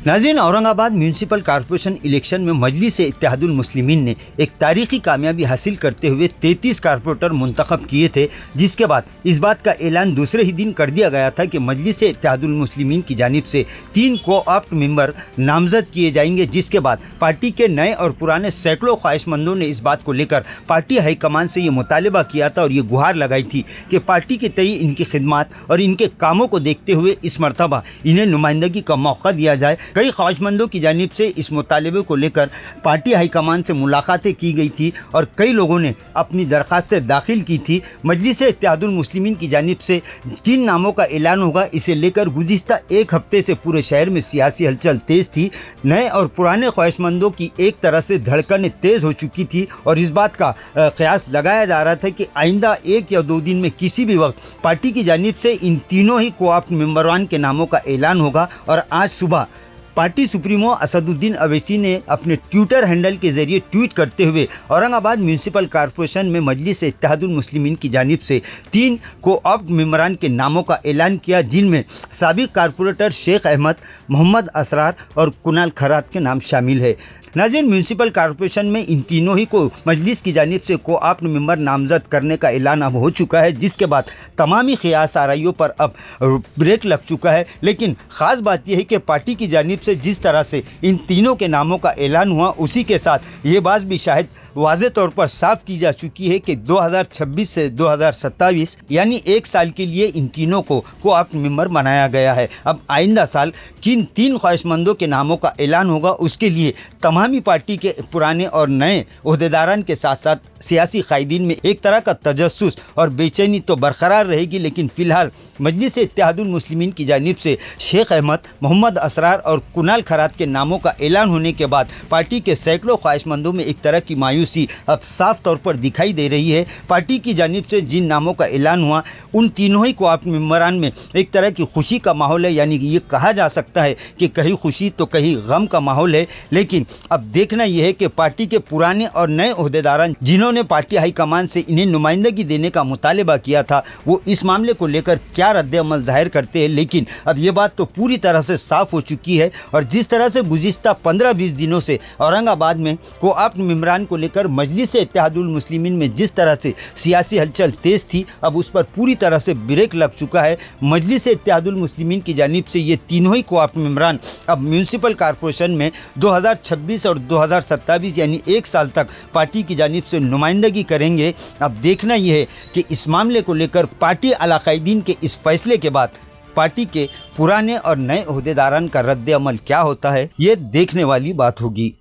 नाज़रीन, Aurangabad municipal corporation election में मजलिस इत्तेहादुल मुस्लिमीन ने एक तारीखी कामयाबी हासिल करते हुए 33 कारपोरेटर मुंतखब किए थे, जिसके बाद इस बात का ऐलान दूसरे ही दिन कर दिया गया था कि मजलिस इत्तेहादुल मुस्लिमीन की जानिब से 3 को-ऑप्ट मेंबर नामजद किए जाएंगे। जिसके बाद पार्टी के नए और पुराने सैकड़ों ख्वाहिशमंदों ने इस बात को लेकर पार्टी हाईकमान से ये मुतालिबा किया था और ये गुहार लगाई थी कि पार्टी के तई इनकी खिदमत और इनके कामों को देखते हुए इस मरतबा इन्हें नुमाइंदगी का मौका दिया जाए। कई ख्वाहिशमंदों की जानिब से इस मुतालिबे को लेकर पार्टी हाईकमान से मुलाकातें की गई थी और कई लोगों ने अपनी दरखास्तें दाखिल की थी। मजलिस इत्तेहादुल मुस्लिमीन की जानिब से 3 नामों का ऐलान होगा, इसे लेकर गुज़िश्ता एक हफ्ते से पूरे शहर में सियासी हलचल तेज थी। नए और पुराने ख्वाहिशमंदों की एक तरह से धड़कनें तेज हो चुकी थी और इस बात का क़यास लगाया जा रहा था कि आइंदा 1 या 2 दिन में किसी भी वक्त पार्टी की जानिब से इन तीनों ही को-ऑप्ट मेंबरान के नामों का ऐलान होगा। और आज सुबह पार्टी सुप्रीमो असदुद्दीन अवैसी ने अपने ट्विटर हैंडल के जरिए ट्वीट करते हुए औरंगाबाद म्यूनसिपल कॉर्पोरेशन में मजलिस इत्तेहादुल मुस्लिमीन की जानिब से 3 को-ऑप्ट मेंबरान के नामों का ऐलान किया, जिनमें साबिक कारपोरेटर शेख अहमद, मोहम्मद असरार और कुनाल खरात के नाम शामिल है। नाज़रीन, म्यूनसिपल कॉर्पोरेशन में इन तीनों ही को मजलिस की जानिब से को-ऑप्ट मेंबर नामजद करने का ऐलान अब हो चुका है, जिसके बाद तमामी क़ियास आराइयों पर अब ब्रेक लग चुका है। लेकिन ख़ास बात यह है कि पार्टी की जानिब से जिस तरह से इन तीनों के नामों का ऐलान हुआ, उसी के साथ ये बात भी शायद वाज़े तौर पर साफ की जा चुकी है कि 2026 से 2027 यानी 1 साल के लिए इन तीनों को को-ऑप्ट मेंबर बनाया गया है। अब आइंदा साल किन 3 ख्वाहिशमंदों के नामों का ऐलान होगा, उसके लिए तमामी पार्टी के पुराने और नए ओहदेदारान के साथ साथ सियासी कायदीन में एक तरह का तजस्सुस और बेचैनी तो बरकरार रहेगी। लेकिन फिलहाल मजलिस इत्तेहादुल मुस्लिमीन की जानिब से शेख अहमद, मोहम्मद असरार और कुनाल खरात के नामों का ऐलान होने के बाद पार्टी के सैकड़ों ख्वाहिशमंदों में एक तरह की मायूसी अब साफ तौर पर दिखाई दे रही है। पार्टी की जानिब से जिन नामों का ऐलान हुआ, उन तीनों ही को-ऑप्ट मेंबरान में एक तरह की खुशी का माहौल है, यानी कि ये कहा जा सकता है कि कहीं खुशी तो कहीं गम का माहौल है। लेकिन अब देखना यह है कि पार्टी के पुराने और नए ओहदेदारान जिन्होंने पार्टी हाईकमान से इन्हें नुमाइंदगी देने का मुतालिबा किया था, वो इस मामले को लेकर क्या रद्द-ए-अमल जाहिर करते हैं। लेकिन अब ये बात तो पूरी तरह से साफ हो चुकी है और जिस तरह से गुज़िश्ता 15-20 दिनों से औरंगाबाद में को-ऑप्ट मेंबरान को लेकर मजलिस इत्तेहादुल मुस्लिमीन में जिस तरह से सियासी हलचल तेज थी, अब उस पर पूरी तरह से ब्रेक लग चुका है। मजलिस इत्तेहादुल मुस्लिमीन की जानिब से ये तीनों ही को-ऑप्ट मेंबरान अब म्यूनसिपल कॉर्पोरेशन में 2026 और 2027 यानी 1 साल तक पार्टी की जानिब से नुमाइंदगी करेंगे। अब देखना यह है कि इस मामले को लेकर पार्टी अलाकायदीन के इस फैसले के बाद पार्टी के पुराने और नए ओहदेदारान का रद्द-ए-अमल क्या होता है, ये देखने वाली बात होगी।